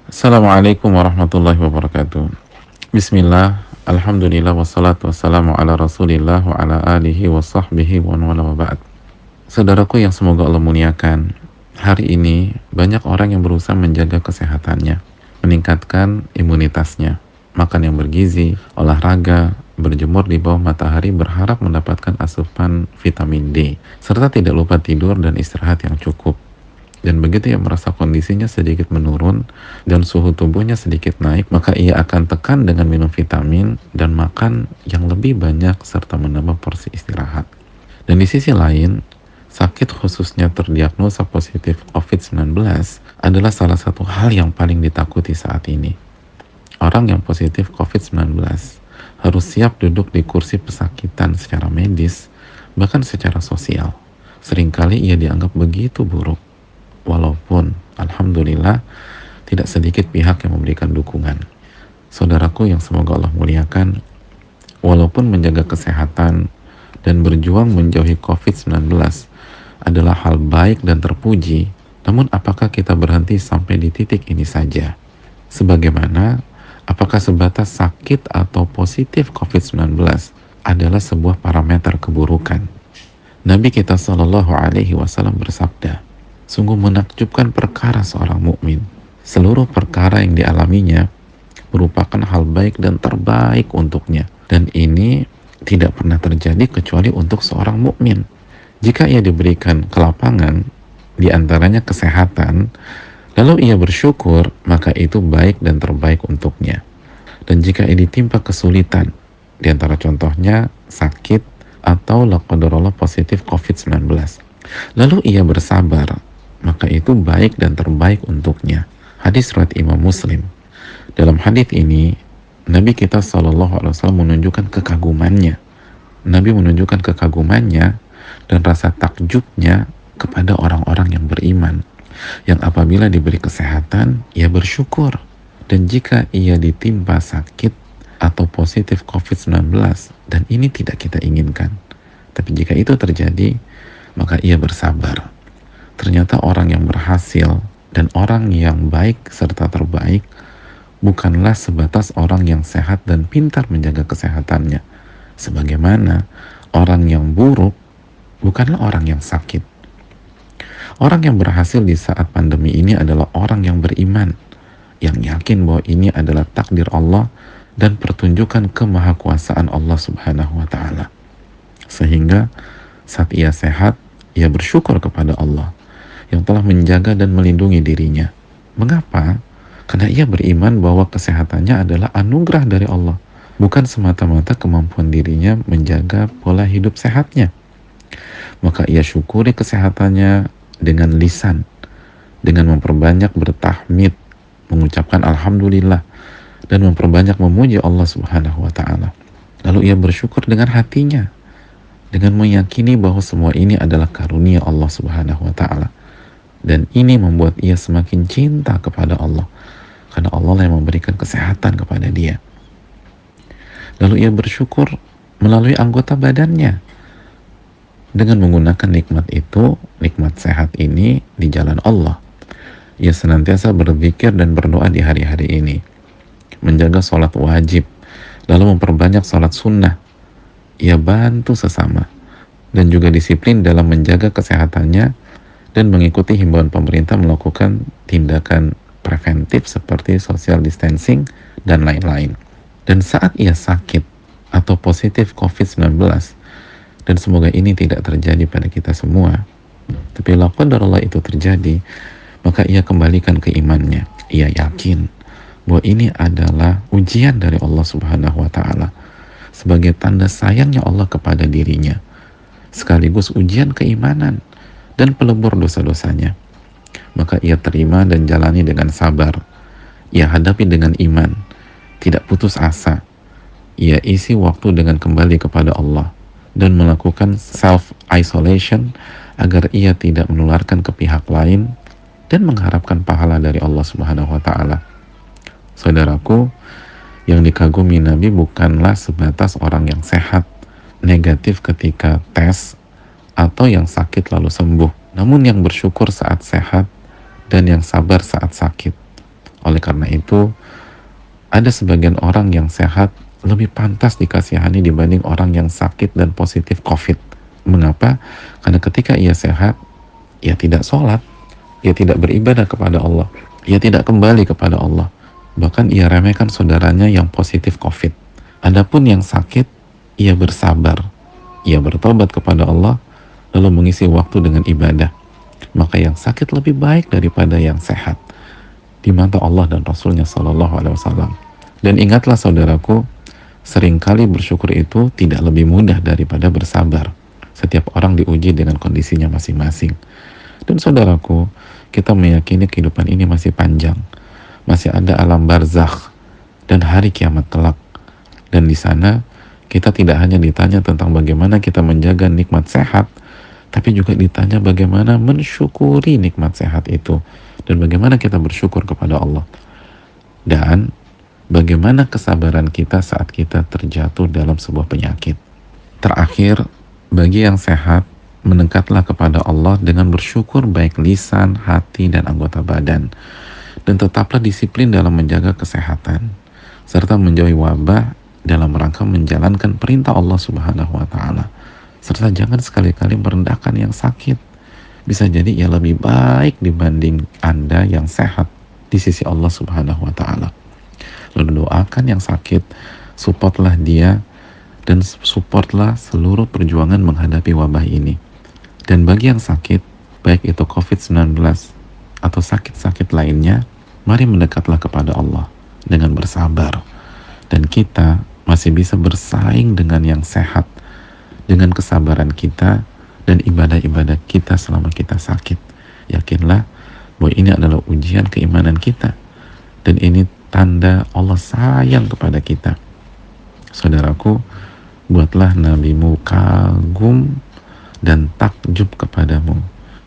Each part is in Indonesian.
Assalamualaikum warahmatullahi wabarakatuh. Bismillah, alhamdulillah, wassalatu wassalamu ala rasulillah wa ala alihi wa sahbihi wa wala wa ba'd. Saudaraku yang semoga Allah muliakan, hari ini banyak orang yang berusaha menjaga kesehatannya, meningkatkan imunitasnya, makan yang bergizi, olahraga, berjemur di bawah matahari berharap mendapatkan asupan vitamin D, serta tidak lupa tidur dan istirahat yang cukup. Dan begitu ia merasa kondisinya sedikit menurun dan suhu tubuhnya sedikit naik, maka ia akan tekan dengan minum vitamin dan makan yang lebih banyak serta menambah porsi istirahat. Dan di sisi lain, sakit khususnya terdiagnosa positif COVID-19 adalah salah satu hal yang paling ditakuti saat ini. Orang yang positif COVID-19 harus siap duduk di kursi pesakitan secara medis, bahkan secara sosial. Seringkali ia dianggap begitu buruk. Walaupun, alhamdulillah, tidak sedikit pihak yang memberikan dukungan. Saudaraku yang semoga Allah muliakan, walaupun menjaga kesehatan dan berjuang menjauhi COVID-19 adalah hal baik dan terpuji, namun apakah kita berhenti sampai di titik ini saja? Sebagaimana, apakah sebatas sakit atau positif COVID-19 adalah sebuah parameter keburukan? Nabi kita Shallallahu Alaihi Wasallam bersabda, sungguh menakjubkan perkara seorang mukmin. Seluruh perkara yang dialaminya merupakan hal baik dan terbaik untuknya. Dan ini tidak pernah terjadi kecuali untuk seorang mukmin. Jika ia diberikan kelapangan, diantaranya kesehatan, lalu ia bersyukur, maka itu baik dan terbaik untuknya. Dan jika ia ditimpa kesulitan, diantara contohnya sakit atau laqadarullah positif COVID-19, lalu ia bersabar, maka itu baik dan terbaik untuknya. Hadis riwayat Imam Muslim. Dalam hadis ini, Nabi kita SAW menunjukkan kekagumannya. Nabi menunjukkan kekagumannya dan rasa takjubnya kepada orang-orang yang beriman, yang apabila diberi kesehatan, ia bersyukur. Dan jika ia ditimpa sakit atau positif COVID-19, dan ini tidak kita inginkan, tapi jika itu terjadi, maka ia bersabar. Ternyata orang yang berhasil dan orang yang baik serta terbaik bukanlah sebatas orang yang sehat dan pintar menjaga kesehatannya. Sebagaimana orang yang buruk bukanlah orang yang sakit. Orang yang berhasil di saat pandemi ini adalah orang yang beriman, yang yakin bahwa ini adalah takdir Allah dan pertunjukan kemahakuasaan Allah Subhanahu wa Ta'ala. Sehingga saat ia sehat, ia bersyukur kepada Allah yang telah menjaga dan melindungi dirinya. Mengapa? Karena ia beriman bahwa kesehatannya adalah anugerah dari Allah, bukan semata-mata kemampuan dirinya menjaga pola hidup sehatnya. Maka ia syukuri kesehatannya dengan lisan, dengan memperbanyak bertahmid, mengucapkan alhamdulillah, dan memperbanyak memuji Allah Subhanahu wa Ta'ala. Lalu ia bersyukur dengan hatinya, dengan meyakini bahwa semua ini adalah karunia Allah Subhanahu wa Ta'ala. Dan ini membuat ia semakin cinta kepada Allah, karena Allah yang memberikan kesehatan kepada dia. Lalu ia bersyukur melalui anggota badannya dengan menggunakan nikmat itu, nikmat sehat ini di jalan Allah. Ia senantiasa berzikir dan berdoa di hari-hari ini, menjaga sholat wajib, lalu memperbanyak sholat sunnah. Ia bantu sesama dan juga disiplin dalam menjaga kesehatannya dan mengikuti himbauan pemerintah melakukan tindakan preventif seperti social distancing dan lain-lain. Dan saat ia sakit atau positif COVID-19, dan semoga ini tidak terjadi pada kita semua, tapi laqadarullah itu terjadi, maka ia kembalikan ke imannya. Ia yakin bahwa ini adalah ujian dari Allah Subhanahu wa Ta'ala sebagai tanda sayangnya Allah kepada dirinya, sekaligus ujian keimanan dan pelebur dosa-dosanya. Maka ia terima dan jalani dengan sabar. Ia hadapi dengan iman, tidak putus asa. Ia isi waktu dengan kembali kepada Allah dan melakukan self-isolation agar ia tidak menularkan ke pihak lain dan mengharapkan pahala dari Allah Subhanahu wa Ta'ala. Saudaraku, yang dikagumi Nabi bukanlah sebatas orang yang sehat, negatif ketika tes, atau yang sakit lalu sembuh, namun yang bersyukur saat sehat dan yang sabar saat sakit. Oleh karena itu, ada sebagian orang yang sehat lebih pantas dikasihani dibanding orang yang sakit dan positif COVID. Mengapa? Karena ketika ia sehat, ia tidak sholat, ia tidak beribadah kepada Allah, ia tidak kembali kepada Allah. Bahkan ia remehkan saudaranya yang positif COVID. Adapun yang sakit, ia bersabar, ia bertobat kepada Allah, lalu mengisi waktu dengan ibadah. Maka yang sakit lebih baik daripada yang sehat di mata Allah dan Rasulnya Shallallahu Alaihi Wasallam. Dan ingatlah saudaraku, seringkali bersyukur itu tidak lebih mudah daripada bersabar. Setiap orang diuji dengan kondisinya masing-masing. Dan saudaraku, kita meyakini kehidupan ini masih panjang, masih ada alam barzakh dan hari kiamat kelak. Dan di sana kita tidak hanya ditanya tentang bagaimana kita menjaga nikmat sehat, tapi juga ditanya bagaimana mensyukuri nikmat sehat itu, dan bagaimana kita bersyukur kepada Allah, dan bagaimana kesabaran kita saat kita terjatuh dalam sebuah penyakit. Terakhir, bagi yang sehat, mendekatlah kepada Allah dengan bersyukur baik lisan, hati, dan anggota badan, dan tetaplah disiplin dalam menjaga kesehatan serta menjauhi wabah dalam rangka menjalankan perintah Allah Subhanahu wa Ta'ala. Serta jangan sekali-kali merendahkan yang sakit. Bisa jadi ia lebih baik dibanding Anda yang sehat di sisi Allah Subhanahu wa Ta'ala. Lalu doakan yang sakit, supportlah dia, dan supportlah seluruh perjuangan menghadapi wabah ini. Dan bagi yang sakit, baik itu COVID-19 atau sakit-sakit lainnya, mari mendekatlah kepada Allah dengan bersabar. Dan kita masih bisa bersaing dengan yang sehat dengan kesabaran kita dan ibadah-ibadah kita selama kita sakit. Yakinlah bahwa ini adalah ujian keimanan kita, dan ini tanda Allah sayang kepada kita. Saudaraku, buatlah nabimu kagum dan takjub kepadamu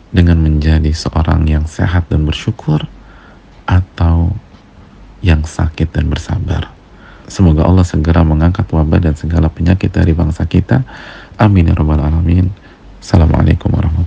dengan menjadi seorang yang sehat dan bersyukur, atau yang sakit dan bersabar. Semoga Allah segera mengangkat wabah dan segala penyakit dari bangsa kita. Amin ya rabbal alamin. Assalamualaikum warahmatullahi wabarakatuh.